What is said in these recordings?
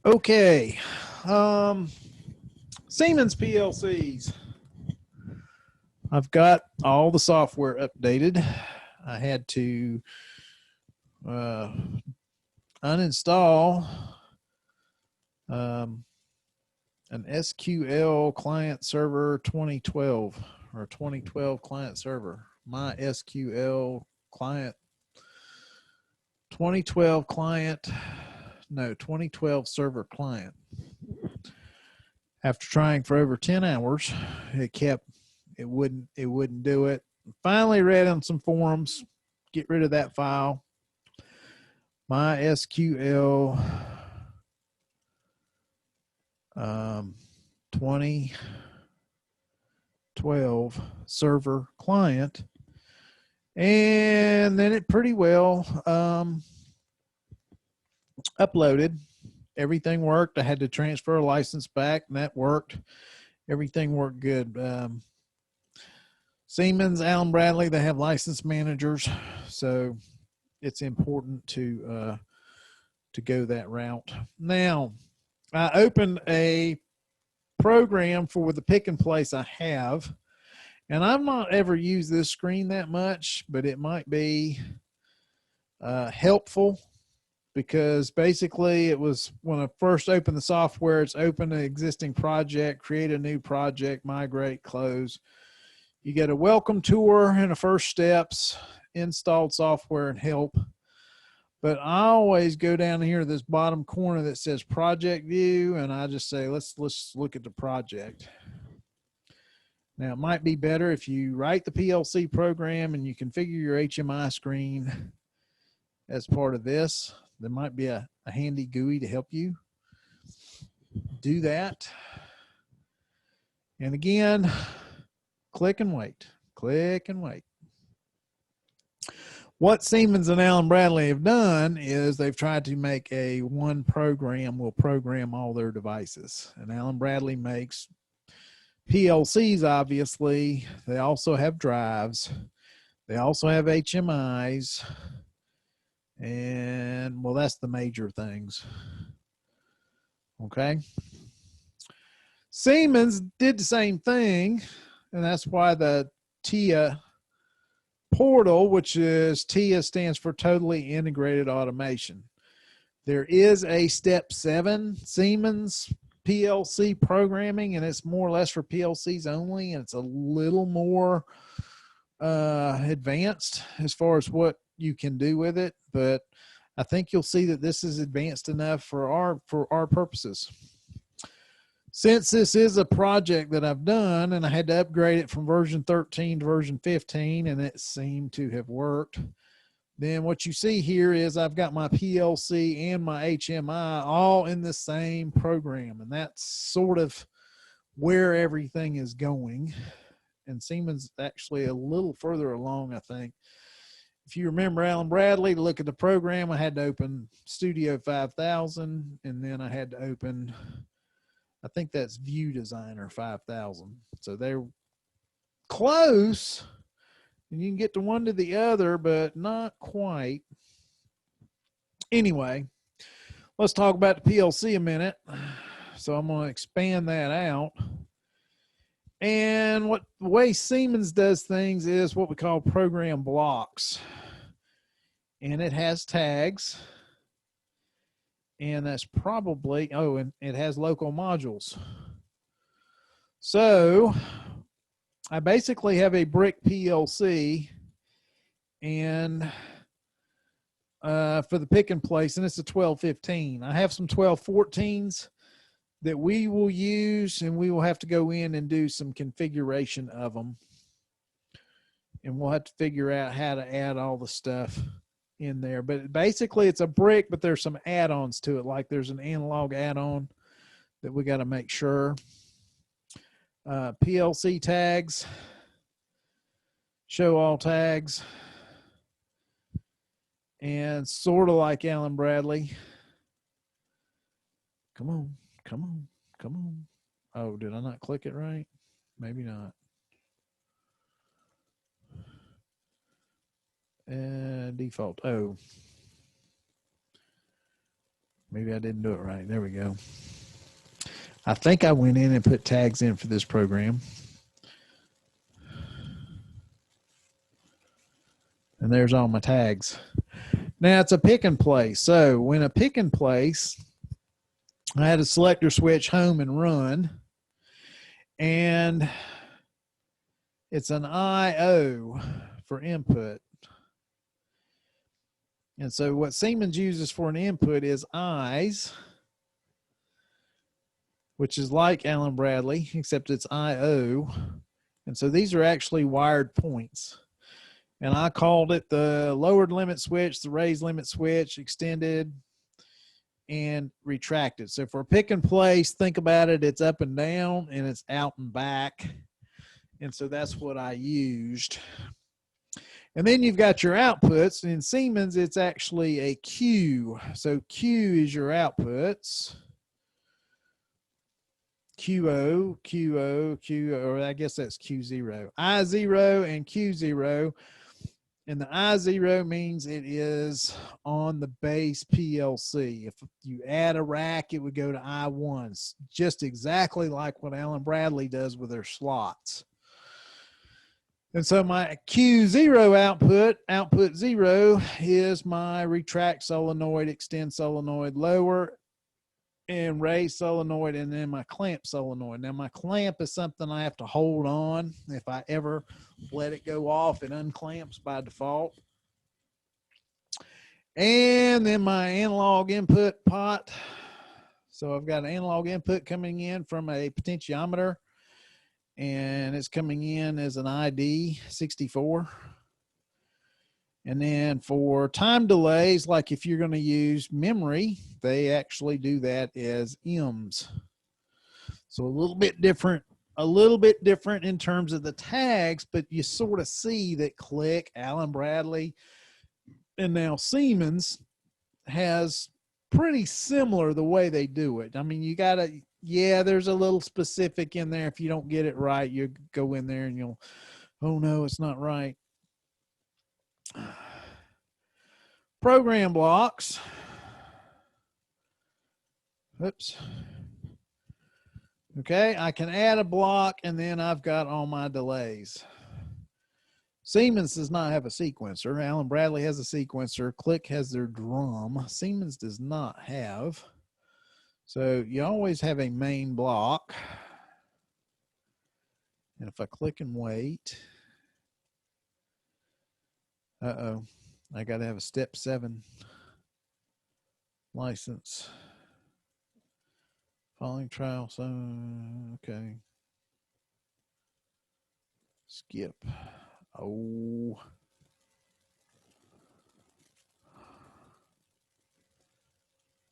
Okay. Um, Siemens PLCs. I've got all the software updated. I had to uh, uninstall um, an SQL client server 2012 or 2012 client server. My SQL client 2012 client, no, 2012 server client. After trying for over 10 hours, it wouldn't do it. Finally read on some forums, get rid of that file. My SQL 2012 server client, and then it pretty well uploaded. Everything worked. I had to transfer a license back, and that worked. Everything worked good. Siemens, Allen Bradley, they have license managers, so it's important to go that route. Now, I opened a program for the pick and place I have, and I've not ever used this screen that much, but it might be helpful because basically it was when I first opened the software, it's open an existing project, create a new project, migrate, close. You get a welcome tour and the first steps, installed software and help. But I always go down here to this bottom corner that says project view, and I just say, let's look at the project. Now, it might be better if you write the PLC program and you configure your HMI screen as part of this. There might be a handy GUI to help you do that. And again, click and wait, click and wait. What Siemens and Allen Bradley have done is they've tried to make a one program will program all their devices. And Allen Bradley makes PLCs, obviously. They also have drives. They also have HMIs. And, well, that's the major things. Okay. Siemens did the same thing, and that's why the TIA portal, which is TIA stands for Totally Integrated Automation. There is a step 7 Siemens PLC programming, and it's more or less for PLCs only, and it's a little more advanced as far as what you can do with it, but I think you'll see that this is advanced enough for our purposes. Since this is a project that I've done and I had to upgrade it from version 13 to version 15 and it seemed to have worked, then what you see here is I've got my PLC and my HMI all in the same program, and that's sort of where everything is going. And Siemens is actually a little further along, I think. If you remember Allen Bradley, to look at the program, I had to open Studio 5000, and then I had to open, I think that's View Designer 5000. So they're close, and you can get to one to the other, but not quite. Anyway, let's talk about the PLC a minute. So I'm going to expand that out. And what the way Siemens does things is what we call program blocks. And it has tags. And that's probably, oh, and it has local modules. So I basically have a brick PLC, and for the pick and place, and it's a 1215. I have some 1214s that we will use, and we will have to go in and do some configuration of them. And we'll have to figure out how to add all the stuff in there. But basically it's a brick, but there's some add-ons to it. Like there's an analog add-on that we got to make sure. PLC tags, show all tags, and sort of like Allen Bradley. Come on, come on, come on. Oh, did I not click it right? Maybe not. Default. Oh. Maybe I didn't do it right. There we go. I think I went in and put tags in for this program. And there's all my tags. Now it's a pick and place. So when a pick and place, I had a selector switch home and run. And it's an IO for input. And so what Siemens uses for an input is I's, which is like Allen Bradley, except it's IO. And so these are actually wired points. And I called it the lowered limit switch, the raised limit switch, extended, and retracted. So for pick and place, think about it, it's up and down and it's out and back. And so that's what I used. And then you've got your outputs. In Siemens, it's actually a Q. So Q is your outputs. QO, QO, QO, or I guess that's Q0. I0 and Q0. And the I0 means it is on the base PLC. If you add a rack, it would go to I1, just exactly like what Allen Bradley does with their slots. And so my Q0 output 0, is my retract solenoid, extend solenoid, lower, and raise solenoid, and then my clamp solenoid. Now my clamp is something I have to hold on. If I ever let it go off, it unclamps by default. And then my analog input pot. So I've got an analog input coming in from a potentiometer, and it's coming in as an ID 64. And then for time delays, like if you're going to use memory, they actually do that as M's. So a little bit different in terms of the tags, but you sort of see that Click, Allen Bradley, and now Siemens has pretty similar the way they do it. I mean, you got to, yeah, there's a little specific in there. If you don't get it right, you go in there and you'll, oh no, it's not right. Program blocks. Oops. Okay, I can add a block, and then I've got all my delays. Siemens does not have a sequencer. Allen Bradley has a sequencer. Click has their drum. Siemens does not have. So you always have a main block. And if I click and wait, uh-oh, I got to have a step 7 license. Following trial, so, okay. Skip. Oh.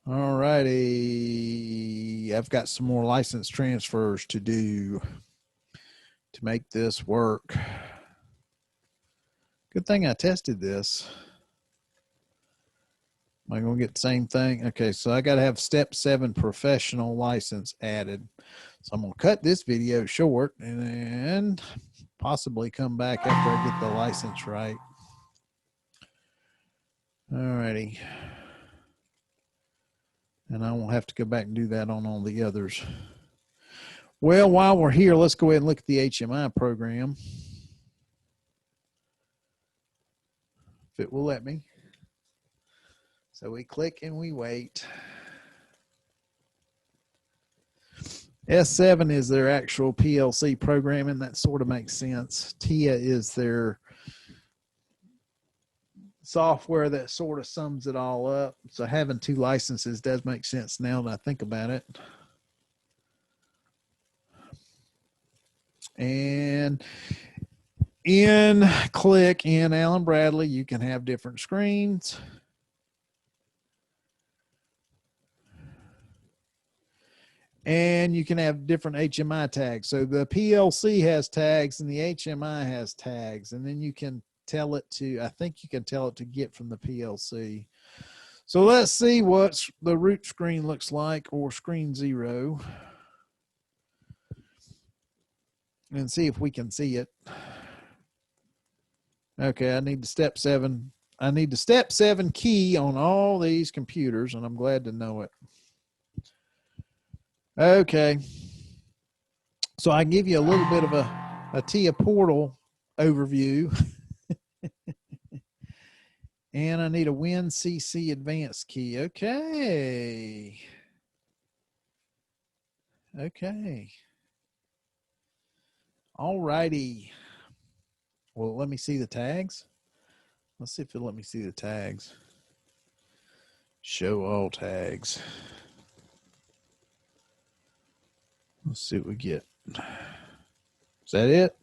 All righty. I've got some more license transfers to do to make this work. Good thing I tested this. Am I going to get the same thing? Okay, so I got to have step 7 professional license added. So I'm going to cut this video short and possibly come back after I get the license right. All righty. And I won't have to go back and do that on all the others. Well, while we're here, let's go ahead and look at the HMI program. If it will let me. So we click and we wait. S7 is their actual PLC programming. That sort of makes sense. TIA is their software that sort of sums it all up. So having 2 licenses does make sense now that I think about it. And in Click, in Allen Bradley, you can have different screens. And you can have different HMI tags. So the PLC has tags and the HMI has tags. And then you can tell it to, I think you can tell it to get from the PLC. So let's see what the root screen looks like, or screen 0. And see if we can see it. Okay, I need to step 7 I need the step 7 key on all these computers, and I'm glad to know it. Okay. So I give you a little bit of a TIA portal overview. And I need a WinCC advanced key. Okay. Okay. All righty. Well, let me see the tags. Let's see if it'll let me see the tags. Show all tags. Let's see what we get. Is that it?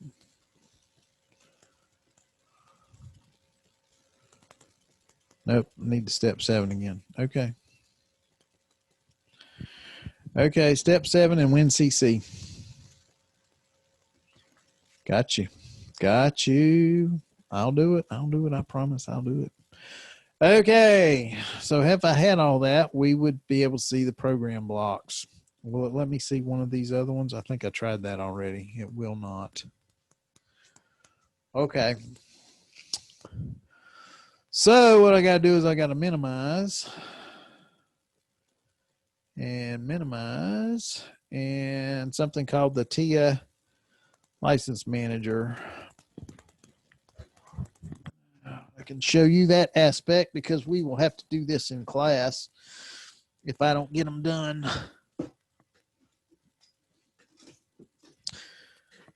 Nope. Need to step 7 again. Okay. Okay. Step 7 and WinCC. Got you. Got you. I'll do it. I'll do it. I promise I'll do it. Okay. So if I had all that, we would be able to see the program blocks. Will it let me see one of these other ones? I think I tried that already. It will not. Okay. So what I got to do is I got to minimize and something called the TIA License Manager. I can show you that aspect because we will have to do this in class if I don't get them done.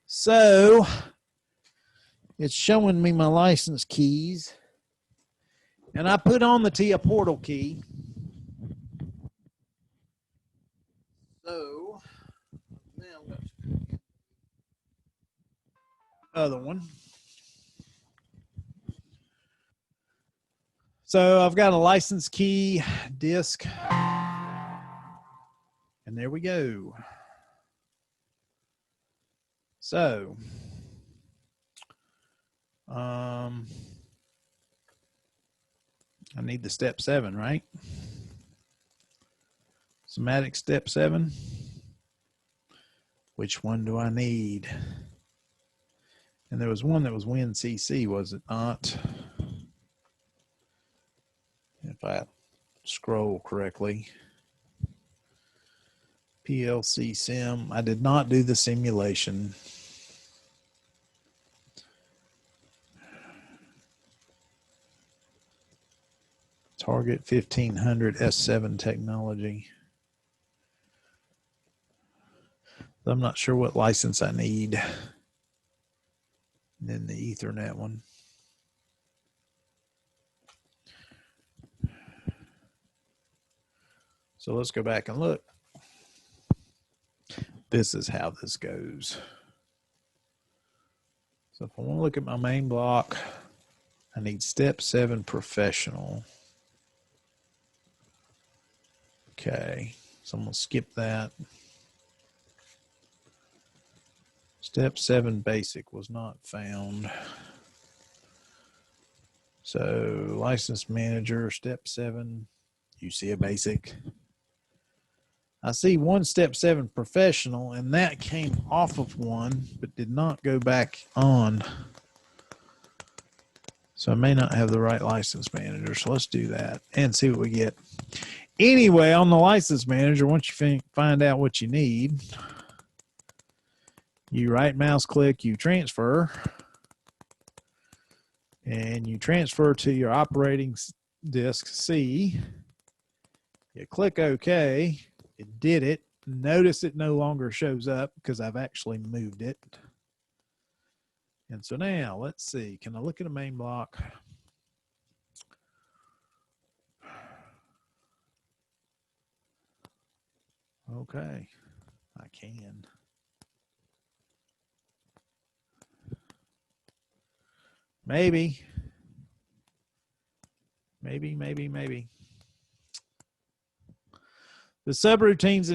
So it's showing me my license keys, and I put on the TIA portal key. So now other one. So I've got a license key disk, and there we go. So I need the step 7, right? Somatic step 7. Which one do I need? And there was one that was WinCC, was it not? If I scroll correctly. PLC sim. I did not do the simulation. Target 1500 S7 technology. I'm not sure what license I need. And then the Ethernet one. So let's go back and look. This is how this goes. So if I want to look at my main block, I need step 7 professional. Okay, so I'm going to skip that. Step 7 basic was not found. So license manager, step 7, you see a basic. I see one step 7 professional, and that came off of one, but did not go back on. So I may not have the right license manager. So let's do that and see what we get. Anyway, on the license manager, once you find out what you need, you right mouse click, you transfer, and you transfer to your operating disk C. You click OK. It did it. Notice it no longer shows up because I've actually moved it. And so now let's see. Can I look at a main block? Okay, I can. Maybe. The subroutines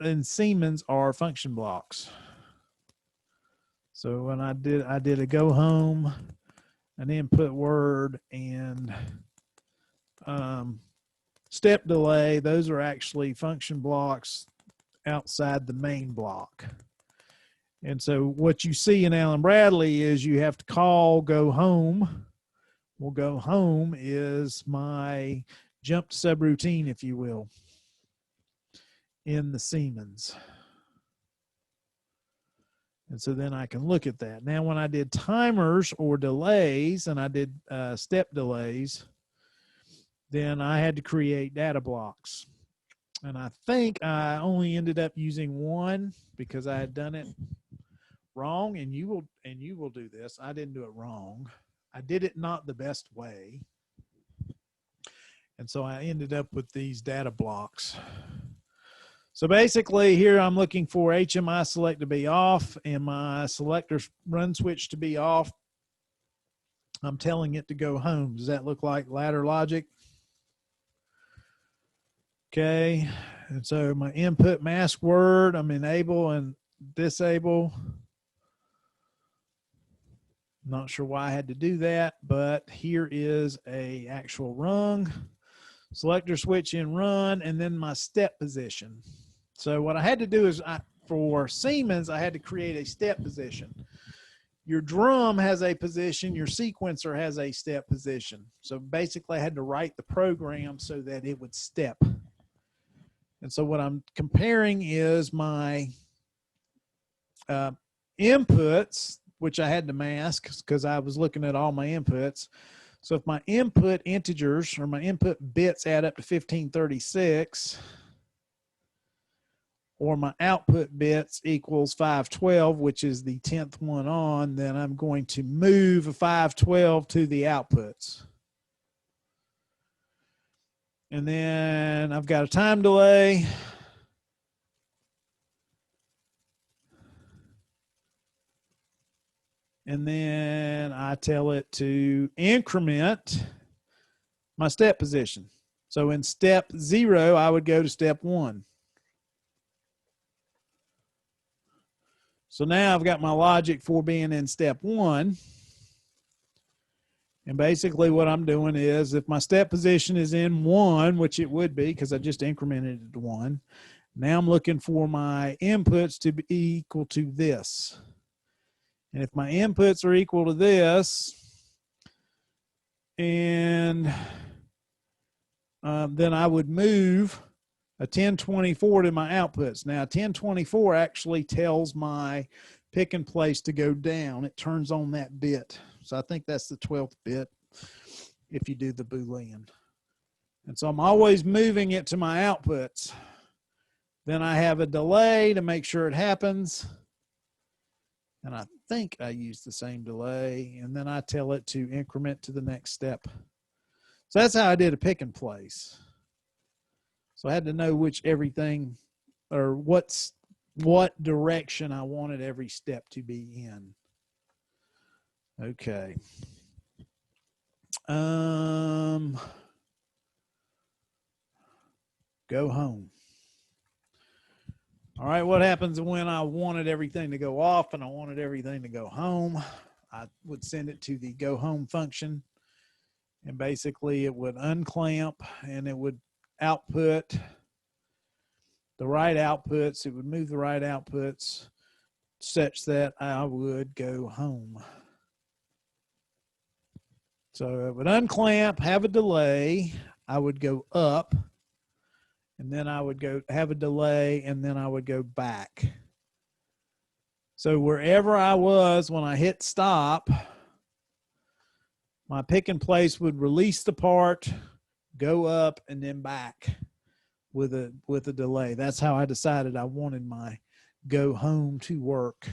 in Siemens are function blocks. So when I did a go home, an input word, and step delay. Those are actually function blocks outside the main block. And so what you see in Allen Bradley is you have to call go home will go home is my jump subroutine, if you will, in the Siemens. And so then I can look at that. Now, when I did timers or delays, and I did step delays, then I had to create data blocks. And I think I only ended up using one because I had done it wrong. And you will do this. I didn't do it wrong. I did it not the best way. And so I ended up with these data blocks. So basically here I'm looking for HMI select to be off and my selector run switch to be off. I'm telling it to go home. Does that look like ladder logic? Okay. And so my input mask word, I'm enable and disable. Not sure why I had to do that, but here is a actual rung. Selector switch in run and then my step position. So what I had to do is for Siemens, I had to create a step position. Your drum has a position, your sequencer has a step position. So basically I had to write the program so that it would step. And so what I'm comparing is my inputs, which I had to mask because I was looking at all my inputs. So if my input integers or my input bits add up to 1536, or my output bits equals 512, which is the 10th one on, then I'm going to move a 512 to the outputs. And then I've got a time delay. And then I tell it to increment my step position. So in step 0, I would go to step 1. So now I've got my logic for being in step 1. And basically what I'm doing is if my step position is in 1, which it would be because I just incremented it to 1, now I'm looking for my inputs to be equal to this. And if my inputs are equal to this, and then I would move a 1024 to my outputs. Now 1024 actually tells my pick and place to go down. It turns on that bit. So I think that's the 12th bit if you do the Boolean. And so I'm always moving it to my outputs. Then I have a delay to make sure it happens. And I think I use the same delay. And then I tell it to increment to the next step. So that's how I did a pick and place. So I had to know which everything or what direction I wanted every step to be in. Okay. Go home. All right, what happens when I wanted everything to go off and I wanted everything to go home? I would send it to the go home function, and basically it would unclamp and it would output the right outputs. It would move the right outputs such that I would go home. So it would unclamp, have a delay. I would go up, and then I would go have a delay, and then I would go back. So wherever I was when I hit stop, my pick and place would release the part, go up, and then back with a delay. That's how I decided I wanted my go home to work.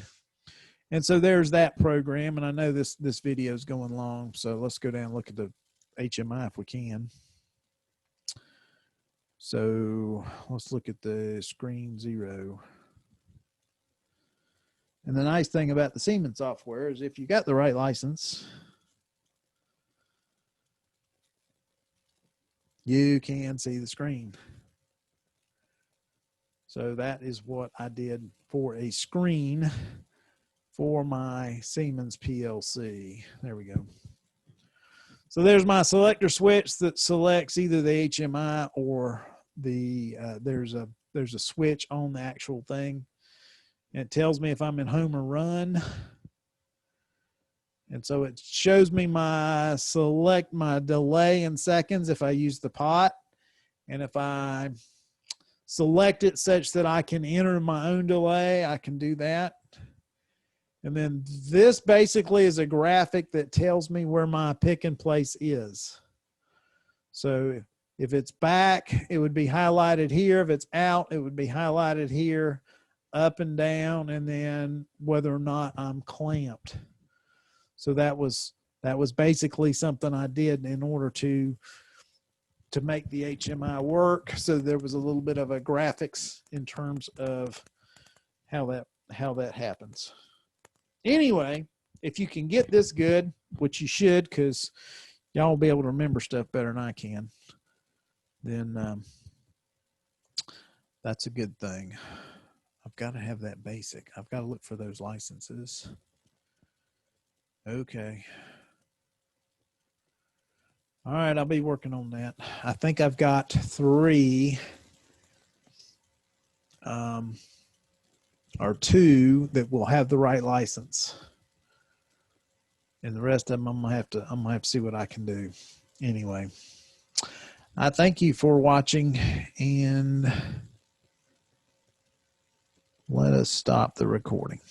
And so there's that program. And I know this video is going long, so let's go down and look at the HMI if we can. So let's look at the screen 0. And the nice thing about the Siemens software is if you got the right license, you can see the screen. So that is what I did for a screen for my Siemens PLC. There we go. So there's my selector switch that selects either the HMI or the there's a switch on the actual thing. And it tells me if I'm in home or run. And so it shows me my delay in seconds if I use the pot. And if I select it such that I can enter my own delay, I can do that. And then this basically is a graphic that tells me where my pick and place is. So if it's back, it would be highlighted here. If it's out, it would be highlighted here, up and down, and then whether or not I'm clamped. So that was basically something I did in order to make the HMI work. So there was a little bit of a graphics in terms of how that happens. Anyway, if you can get this good, which you should, because y'all will be able to remember stuff better than I can, then that's a good thing. I've got to have that basic. I've got to look for those licenses. Okay. All right, I'll be working on that. I think I've got 3 or 2 that will have the right license. And the rest of them I'm gonna have to see what I can do. Anyway, I thank you for watching, and let us stop the recording.